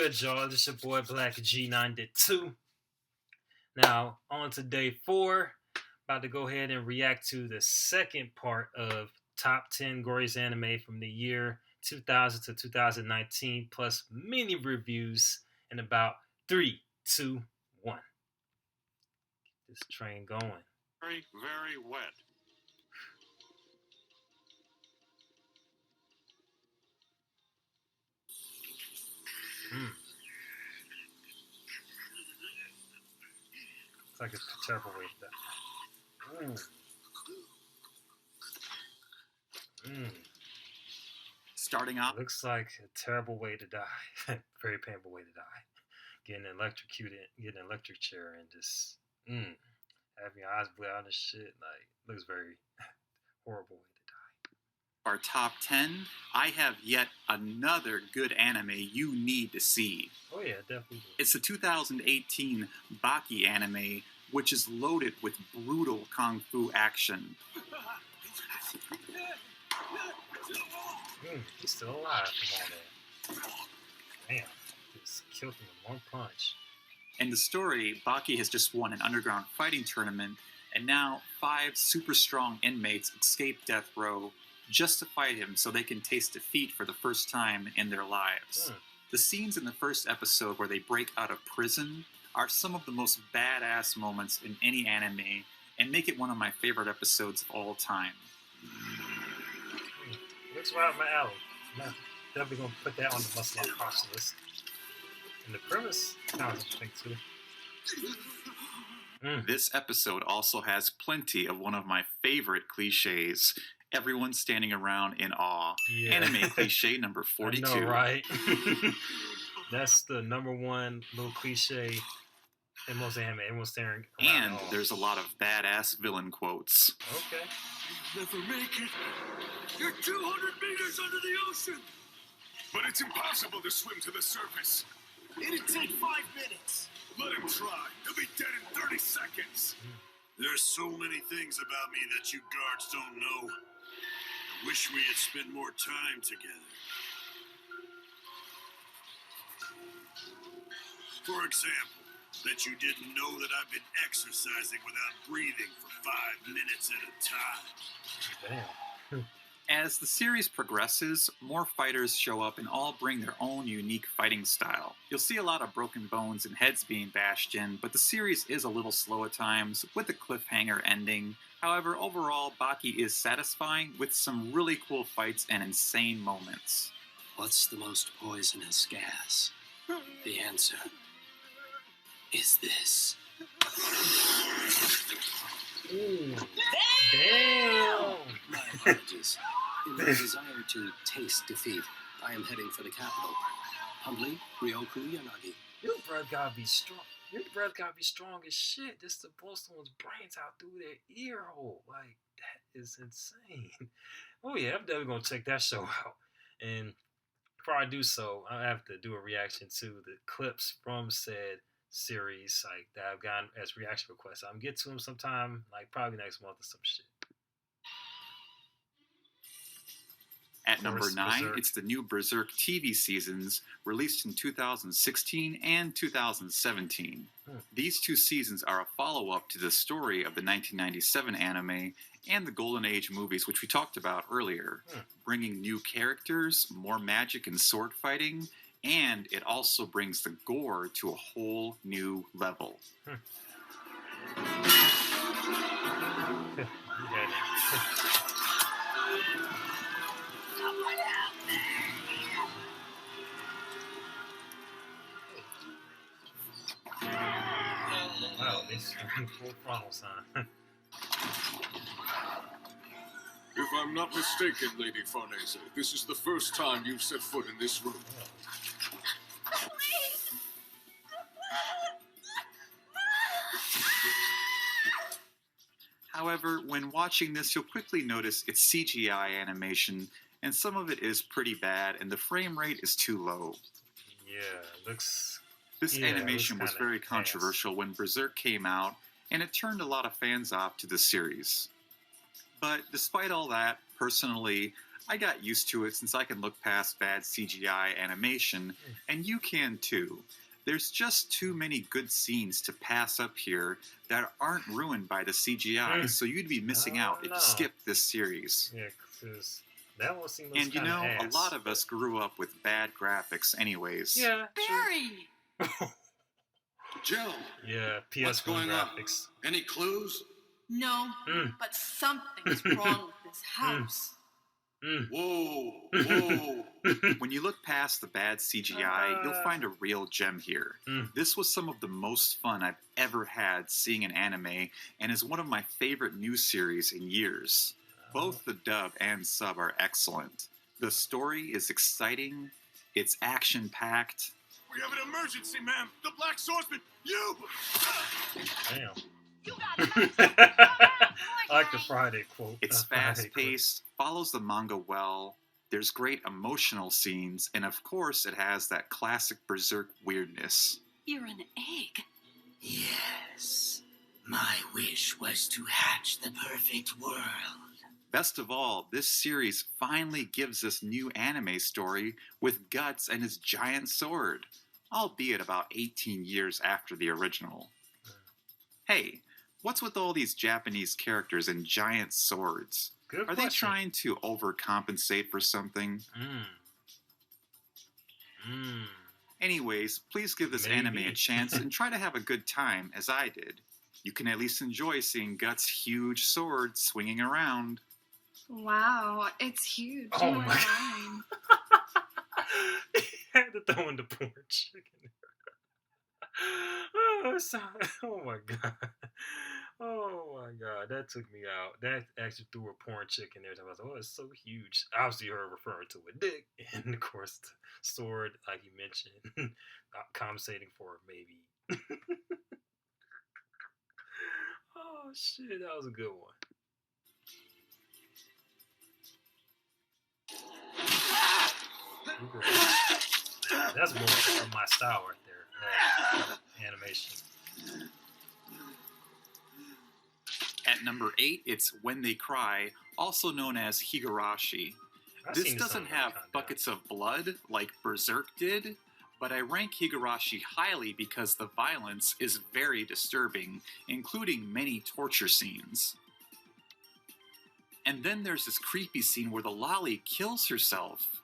good, y'all? This is your boy Blak G 92. Now, on to day 4. About to go ahead and react to the second part of top 10 Goriest Anime from the year 2000 to 2019, plus mini reviews in about 3, 2, 1. Get this train going. Very, very wet. It's like a terrible way to die. Starting off, Looks like a terrible way to die. Very painful way to die. Getting electrocuted, getting an electric chair, and just having your eyes blue out and shit. Like, looks very horrible way to die. our top 10, I have yet another good anime you need to see. Oh yeah, definitely. It's the 2018 Baki anime, which is loaded with brutal kung fu action. He's still alive from all that. Damn, just killed him with one punch. In the story, Baki has just won an underground fighting tournament, and now 5 super strong inmates escape death row just to fight him so they can taste defeat for the first time in their lives. The scenes in the first episode where they break out of prison are some of the most badass moments in any anime and make it one of my favorite episodes of all time. Looks right up my alley. I'm definitely gonna put that on the must watch list. And the premise sounds interesting too. This episode also has plenty of one of my favorite cliches. Everyone standing around in awe. Yeah. Anime cliche number 42. I know, right? That's the number one little cliche in most anime. Everyone's staring around And in awe. there's a lot of badass villain quotes. Okay. You'll never make it. You're 200 meters under the ocean. But it's impossible to swim to the surface. It'd take 5 minutes. Let him try. He'll be dead in 30 seconds. There's so many things about me that you guards don't know. I wish we had spent more time together. For example, that you didn't know that I've been exercising without breathing for 5 minutes at a time. Damn. As the series progresses, more fighters show up and all bring their own unique fighting style. You'll see a lot of broken bones and heads being bashed in, but the series is a little slow at times, with a cliffhanger ending. However, overall, Baki is satisfying with some really cool fights and insane moments. What's the most poisonous gas? The answer is this. Damn! My apologies. In my desire to taste defeat, I am heading for the capital. Humbly, Ryoku Yanagi. Your breath gotta be strong. Your breath gotta be strong as shit just to blow someone's brains out through their ear hole. Like, that is insane. Oh yeah, I'm definitely gonna check that show out. And before I do so, I have to do a reaction to the clips from said series, like, that I've gotten as reaction requests. I'm gonna get to them sometime, like probably next month or some shit. At number 9, Berserk. it's the new Berserk TV seasons, released in 2016 and 2017. These 2 seasons are a follow-up to the story of the 1997 anime and the Golden Age movies, which we talked about earlier, bringing new characters, more magic and sword fighting, and it also brings the gore to a whole new level. Wow, this full frontal sign. If I'm not mistaken, Lady Farnese, this is the first time you've set foot in this room. However, when watching this, you'll quickly notice it's CGI animation, and some of it is pretty bad, and the frame rate is too low. Yeah, looks... This animation was kinda very ass. controversial when Berserk came out, and it turned a lot of fans off to the series. But despite all that, personally, I got used to it since I can look past bad CGI animation, and you can too. There's just too many good scenes to pass up here that aren't ruined by the CGI, so you'd be missing out if you skipped this series. Yeah, because that one seems And you know, ass. a lot of us grew up with bad graphics anyways. Yeah, Barry! Jill, yeah, PS1 what's going graphics. on? Any clues? No, but something's wrong with this house. Whoa, whoa. When you look past the bad CGI, you'll find a real gem here. This was some of the most fun I've ever had seeing an anime, and is one of my favorite new series in years. Both the dub and sub are excellent. The story is exciting, it's action-packed. We have an emergency, ma'am. The Black Swordsman, you! Damn. You got I like the Friday quote. It's fast-paced, follows the manga well, there's great emotional scenes, and of course it has that classic Berserk weirdness. You're an egg. Yes. My wish was to hatch the perfect world. Best of all, this series finally gives us new anime story with Guts and his giant sword, albeit about 18 years after the original. Hey, what's with all these Japanese characters and giant swords? Good Are question. they trying to overcompensate for something? Anyways, please give this anime a chance and try to have a good time, as I did. You can at least enjoy seeing Guts' huge sword swinging around. Wow, it's huge. Oh What my a line. He had to throw in the poor chicken. Oh my god. Oh my god, that took me out. That actually threw a porn chick in there. I was like, oh, it's so huge. Obviously, her referring to a dick, and of course, the sword, like you mentioned, compensating for it, maybe. Oh shit, that was a good one. That's more of my style right there. Animation. At number 8, it's When They Cry, also known as Higarashi. This doesn't have buckets of blood like Berserk did, but I rank Higarashi highly because the violence is very disturbing, including many torture scenes. And then there's this creepy scene where the lolly kills herself.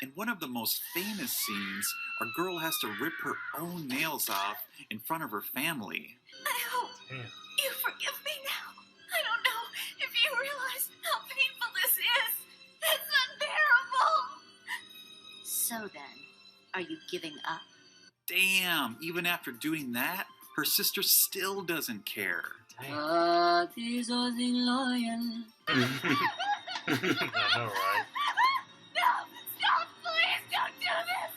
In one of the most famous scenes, a girl has to rip her own nails off in front of her family. I hope Damn. you forgive me now. I don't know if you realize how painful this is. It's unbearable. So then, are you giving up? Damn, even after doing that, her sister still doesn't care. But is loyal. I know, right? No! Stop! Please don't do this!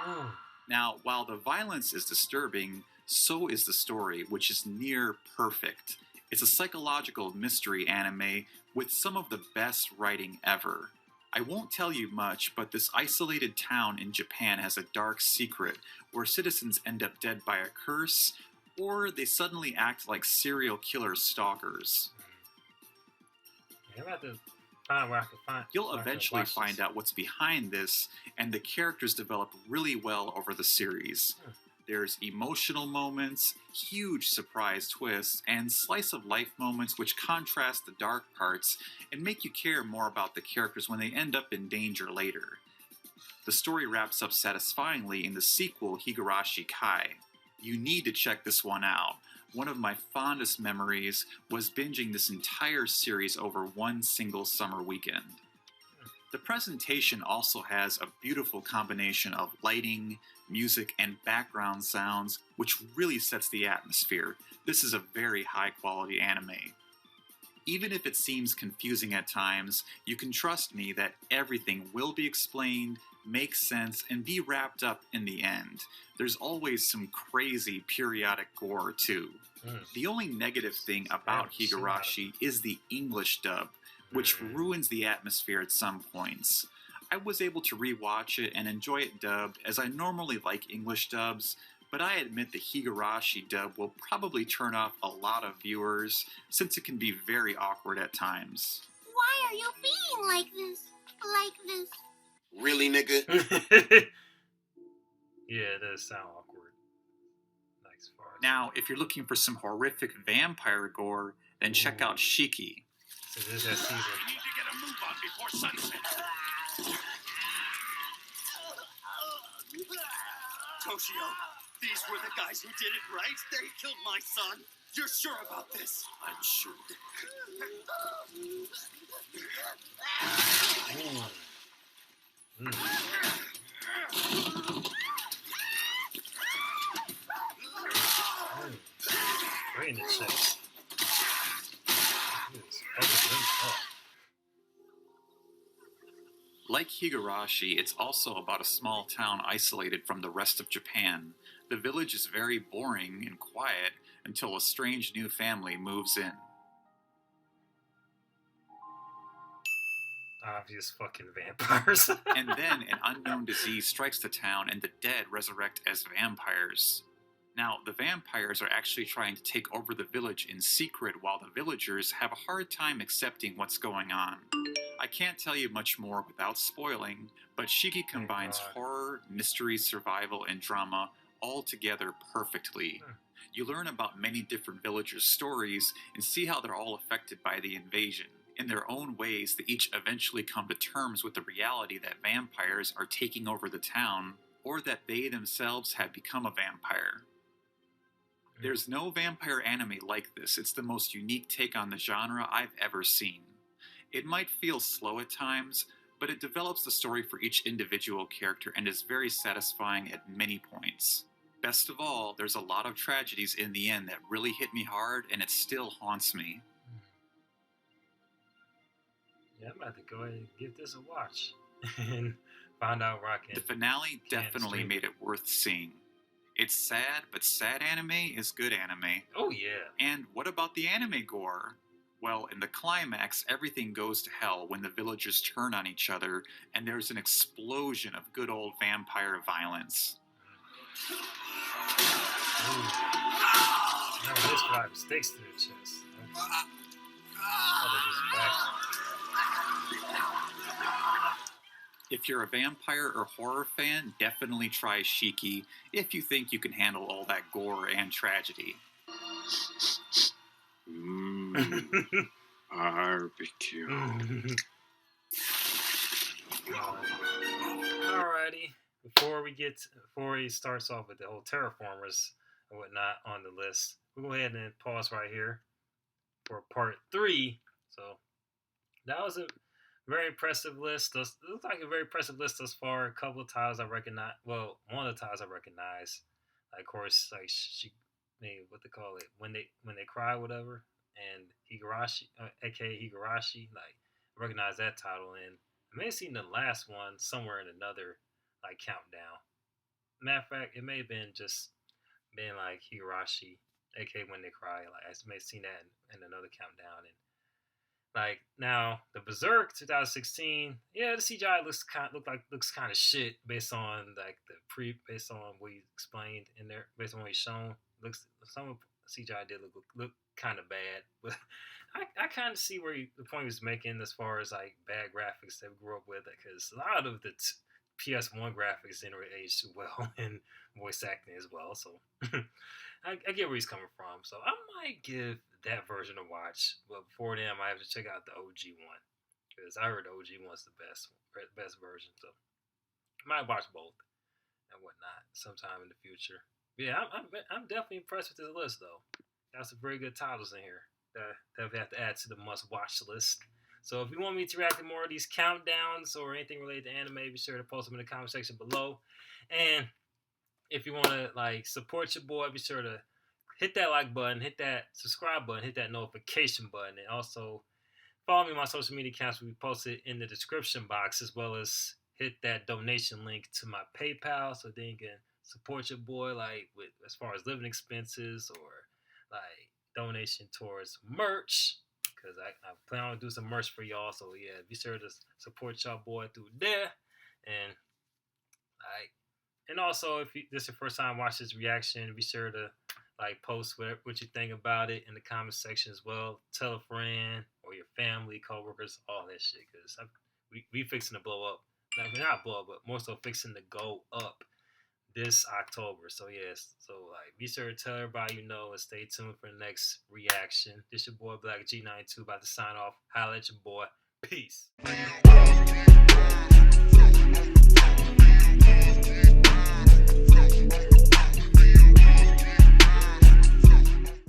Oh. Now, while the violence is disturbing, so is the story, which is near perfect. It's a psychological mystery anime with some of the best writing ever. I won't tell you much, but this isolated town in Japan has a dark secret where citizens end up dead by a curse, or they suddenly act like serial killer stalkers. Yeah, I'm about to find where I can find. You'll where I can eventually watch find this. out what's behind this, and the characters develop really well over the series. There's emotional moments, huge surprise twists, and slice-of-life moments which contrast the dark parts and make you care more about the characters when they end up in danger later. The story wraps up satisfyingly in the sequel, Higarashi Kai. You need to check this one out. One of my fondest memories was binging this entire series over one single summer weekend. The presentation also has a beautiful combination of lighting, music, and background sounds, which really sets the atmosphere. This is a very high quality anime. Even if it seems confusing at times, you can trust me that everything will be explained, make sense, and be wrapped up in the end. There's always some crazy periodic gore, too. The only negative thing about Higarashi is the English dub, which ruins the atmosphere at some points. I was able to rewatch it and enjoy it dubbed, as I normally like English dubs, but I admit the Higarashi dub will probably turn off a lot of viewers, since it can be very awkward at times. Why are you being like this? Like this? Really, nigga? Yeah, it does sound awkward. Like, as far as Now, if you're looking for some horrific vampire gore, then check out Shiki. so this is that season. We need to get a move on before sunset. Toshio, these were the guys who did it, right? They killed my son. You're sure about this? I'm sure. Right in the chest. Fucking limbs up. Like Higarashi, it's also about a small town isolated from the rest of Japan. The village is very boring and quiet until a strange new family moves in. Obvious fucking vampires. And then an unknown disease strikes the town and the dead resurrect as vampires. Now, the vampires are actually trying to take over the village in secret while the villagers have a hard time accepting what's going on. I can't tell you much more without spoiling, but Shiki combines horror, mystery, survival, and drama all together perfectly. You learn about many different villagers' stories and see how they're all affected by the invasion. In their own ways, they each eventually come to terms with the reality that vampires are taking over the town, or that they themselves have become a vampire. There's no vampire anime like this. It's the most unique take on the genre I've ever seen. It might feel slow at times, but it develops the story for each individual character and is very satisfying at many points. Best of all, there's a lot of tragedies in the end that really hit me hard, and it still haunts me. Yeah, I'm about to go ahead and give this a watch and find out where I can. The finale definitely stream. made it worth seeing. It's sad, but sad anime is good anime. Oh yeah. And what about the anime gore? Well, in the climax, everything goes to hell when the villagers turn on each other, and there's an explosion of good old vampire violence. Now this guy sticks to the chest. If you're a vampire or horror fan, definitely try Shiki if you think you can handle all that gore and tragedy. Barbecue. Alrighty. Before he starts off with the whole terraformers and whatnot on the list, we'll go ahead and pause right here for part 3. So that was a very impressive list. It looks like a very impressive list thus far. A couple of titles I recognize. Well, one of the titles I recognize. Like, of course, like what they call it, when they cry, whatever. And Higarashi, aka Higarashi, like I recognize that title, and I may have seen the last one somewhere in another like countdown. Matter of fact, it may have been just being like Higarashi, aka When They Cry. Like I may have seen that in another countdown, and like now the Berserk 2016, yeah, the CGI looks kind of shit based on like based on what he explained in there, based on what he's shown. Looks some of CGI did look kind of bad, but I kind of see where the point he was making as far as like bad graphics that we grew up with, because a lot of the PS1 graphics didn't really age too well, and voice acting as well. So I get where he's coming from. So I might give that version a watch, but before then I might have to check out the OG one, because I heard the OG one's the best version. So I might watch both and whatnot sometime in the future. But yeah, I'm definitely impressed with this list though. Got some very good titles in here that we have to add to the must-watch list. So if you want me to react to more of these countdowns or anything related to anime, be sure to post them in the comment section below. And if you want to like support your boy, be sure to hit that like button, hit that subscribe button, hit that notification button, and also follow me on my social media accounts. We posted in the description box, as well as hit that donation link to my PayPal, so then you can support your boy, like with as far as living expenses or like donation towards merch. Because I plan on do some merch for y'all. So yeah, be sure to support y'all boy through there. And also, if this is your first time watching this reaction, be sure to like post what you think about it in the comment section as well. Tell a friend or your family, coworkers, all that shit. Because we fixing to blow up. Not blow up, but more so fixing to go up this October. So yes, so like be sure to tell everybody you know and stay tuned for the next reaction. This your boy Blak G 92 about to sign off. Holla at your boy. Peace.